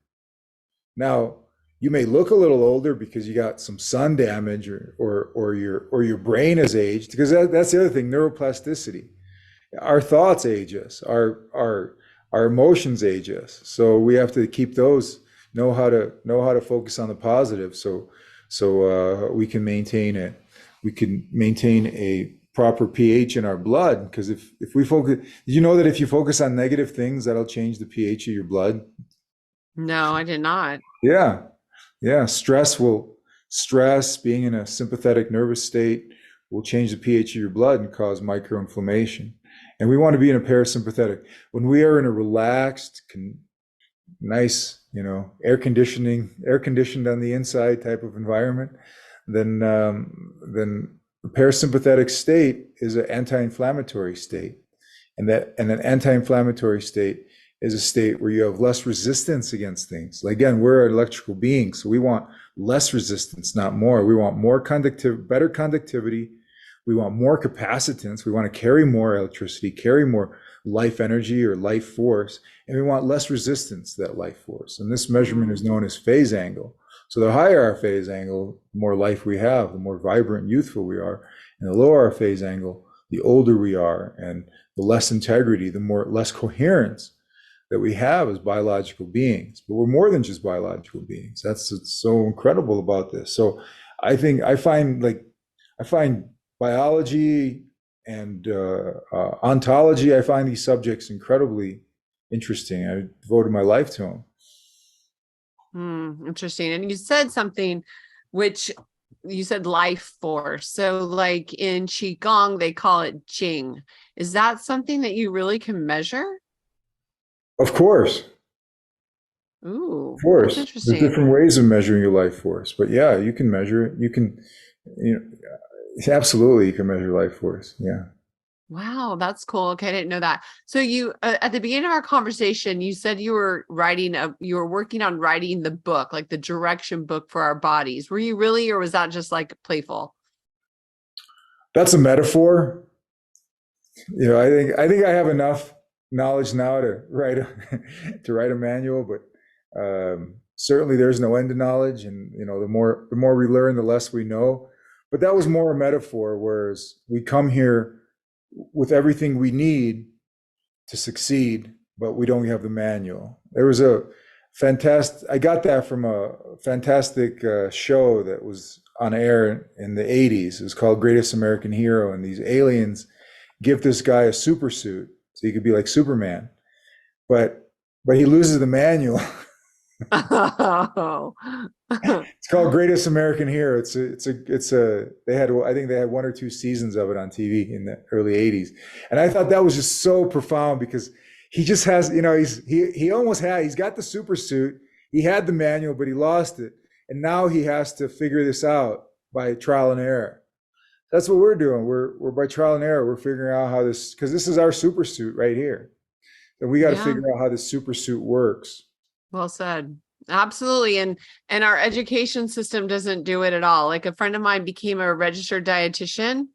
Speaker 2: Now, you may look a little older because you got some sun damage or your brain has aged, because that's the other thing, neuroplasticity. Our thoughts age us, our emotions age us. So we have to keep those, know how to focus on the positive, so we can maintain a proper pH in our blood. Because if we focus, did you know that if you focus on negative things, that'll change the pH of your blood?
Speaker 1: No, I did not.
Speaker 2: Yeah. Stress, being in a sympathetic nervous state, will change the pH of your blood and cause microinflammation. And we want to be in a parasympathetic. When we are in a relaxed, nice, air conditioned on the inside type of environment, then the parasympathetic state is an anti-inflammatory state, and an anti-inflammatory state is a state where you have less resistance against things. Again, we're an electrical being, so we want less resistance, not more. We want better conductivity. We want more capacitance. We want to carry more electricity, carry more life energy or life force, and we want less resistance to that life force. And this measurement is known as phase angle. So the higher our phase angle, the more life we have, the more vibrant, youthful we are. And the lower our phase angle, the older we are, and the less integrity, less coherence that we have as biological beings. But we're more than just biological beings. That's what's so incredible about this. So I find biology and ontology, I find these subjects incredibly interesting. I devoted my life to them.
Speaker 1: Interesting. And you said something, which you said life force. So like in Qigong, they call it Jing. Is that something that you really can measure?
Speaker 2: Of course.
Speaker 1: Ooh,
Speaker 2: of course.
Speaker 1: That's interesting.
Speaker 2: There's different ways of measuring your life force, but yeah, you can measure it. Absolutely, you can measure life force. Yeah.
Speaker 1: Wow, that's cool. Okay, I didn't know that. So you, at the beginning of our conversation, you said you were working on writing the book, like the direction book for our bodies. Were you really, or was that just like playful?
Speaker 2: That's a metaphor. I think I have enough knowledge now to write a manual, but certainly there's no end to knowledge, and the more we learn, the less we know. But that was more a metaphor, whereas we come here with everything we need to succeed, but we don't have the manual. There was I got that from a fantastic show that was on air in the 80s. It was called Greatest American Hero, and these aliens give this guy a super suit so he could be like Superman, but he loses the manual.
Speaker 1: Oh.
Speaker 2: It's called Greatest American Hero. I think they had 1 or 2 seasons of it on TV in the early 80s. And I thought that was just so profound, because he just has, he's got the super suit. He had the manual, but he lost it. And now he has to figure this out by trial and error. That's what we're doing. We're by trial and error. We're figuring out how because this is our super suit right here. And we got to figure out how this super suit works.
Speaker 1: Well said. Absolutely. And our education system doesn't do it at all. Like a friend of mine became a registered dietitian,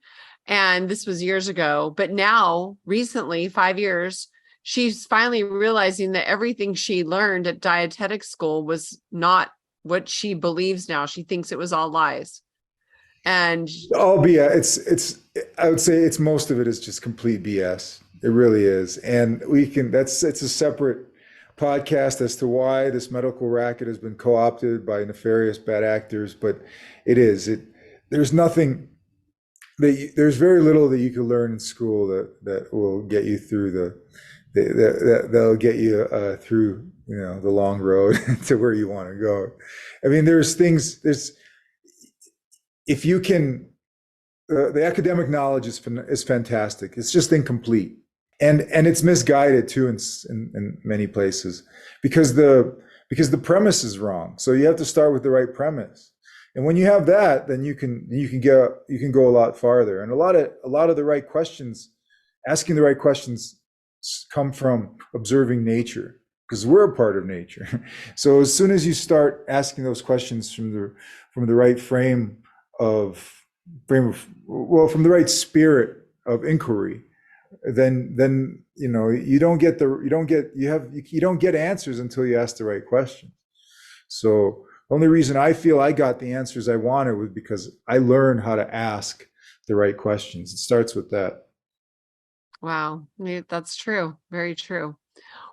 Speaker 1: and this was years ago, but now recently, 5 years, she's finally realizing that everything she learned at dietetic school was not what she believes now. She thinks it was all lies. And
Speaker 2: all BS. I would say most of it is just complete BS. It really is. And it's a separate podcast as to why this medical racket has been co-opted by nefarious bad actors, but there's very little that you can learn in school that will get you through that'll get you through the long road to where you want to go. I mean, if you can, the academic knowledge is fantastic. It's just incomplete. And it's misguided too in many places, because the premise is wrong. So you have to start with the right premise. And when you have that, then you can go a lot farther. And a lot of the right questions, asking the right questions, come from observing nature, because we're a part of nature. So as soon as you start asking those questions from the right from the right spirit of inquiry, then you don't get answers until you ask the right questions. So the only reason I feel I got the answers I wanted was because I learned how to ask the right questions. It starts with that.
Speaker 1: Wow, that's true. Very true.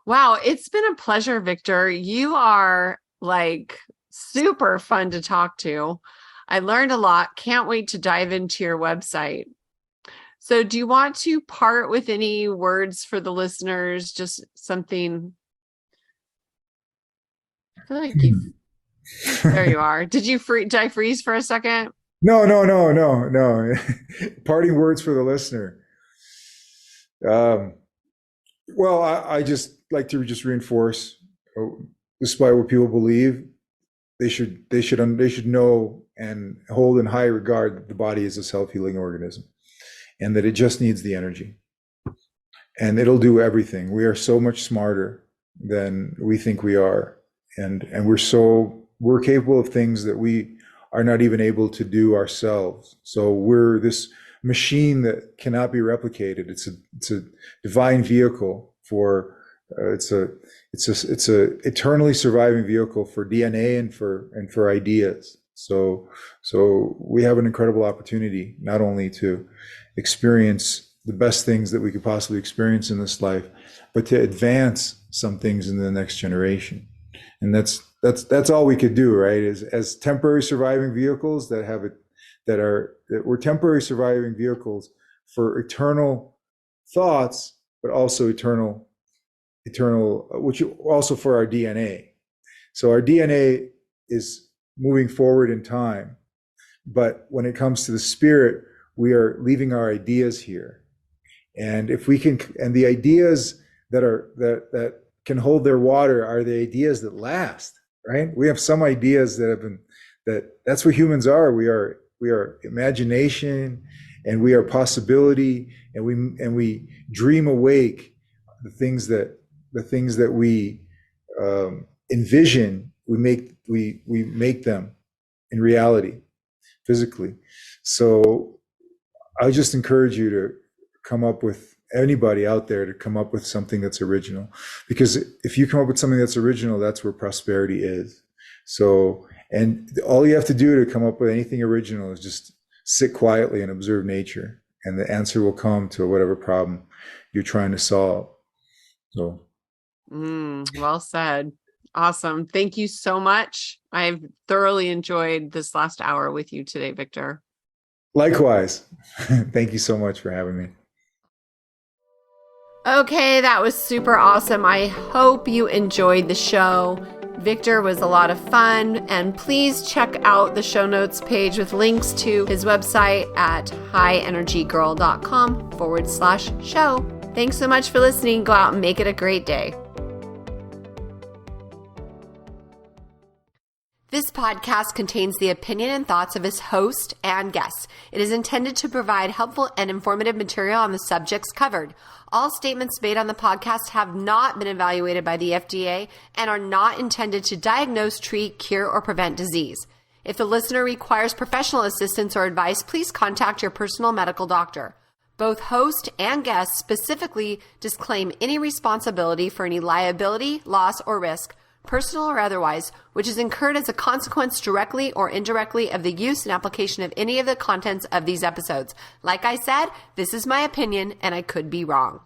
Speaker 1: Wow, it's been a pleasure, Victor. You are like super fun to talk to. I learned a lot. Can't wait to dive into your website. So do you want to part with any words for the listeners? Just something. I feel like there you are. Did I freeze for a second?
Speaker 2: No. Parting words for the listener. Well, I just like to just reinforce, despite what people believe, they should know and hold in high regard that the body is a self-healing organism, and that it just needs the energy, and it'll do everything. We are so much smarter than we think we are, and we're capable of things that we are not even able to do ourselves. So we're this machine that cannot be replicated. It's a divine vehicle for it's a eternally surviving vehicle for DNA and for ideas. So we have an incredible opportunity not only to experience the best things that we could possibly experience in this life, but to advance some things in the next generation. And that's all we could do, right? As temporary surviving vehicles we're temporary surviving vehicles for eternal thoughts, but also eternal, which also for our DNA. So our DNA is moving forward in time, but when it comes to the spirit, we are leaving our ideas here. And if we can, and the ideas that can hold their water are the ideas that last, right? We have some ideas that's what humans are. We are imagination, and we are possibility, and we dream awake the things that we envision. We make them in reality, physically. So I just encourage you to come up with, anybody out there, to come up with something that's original, because if you come up with something that's original, that's where prosperity is. So, and all you have to do to come up with anything original is just sit quietly and observe nature, and the answer will come to whatever problem you're trying to solve. So,
Speaker 1: well said. Awesome. Thank you so much. I've thoroughly enjoyed this last hour with you today, Victor.
Speaker 2: Likewise. Thank you so much for having me.
Speaker 1: Okay, that was super awesome. I hope you enjoyed the show. Victor was a lot of fun, and please check out the show notes page with links to his website at highenergygirl.com/show. Thanks so much for listening. Go out and make it a great day. This podcast contains the opinion and thoughts of its host and guests. It is intended to provide helpful and informative material on the subjects covered. All statements made on the podcast have not been evaluated by the FDA and are not intended to diagnose, treat, cure, or prevent disease. If the listener requires professional assistance or advice, please contact your personal medical doctor. Both host and guest specifically disclaim any responsibility for any liability, loss, or risk, personal or otherwise, which is incurred as a consequence directly or indirectly of the use and application of any of the contents of these episodes. Like I said, this is my opinion, and I could be wrong.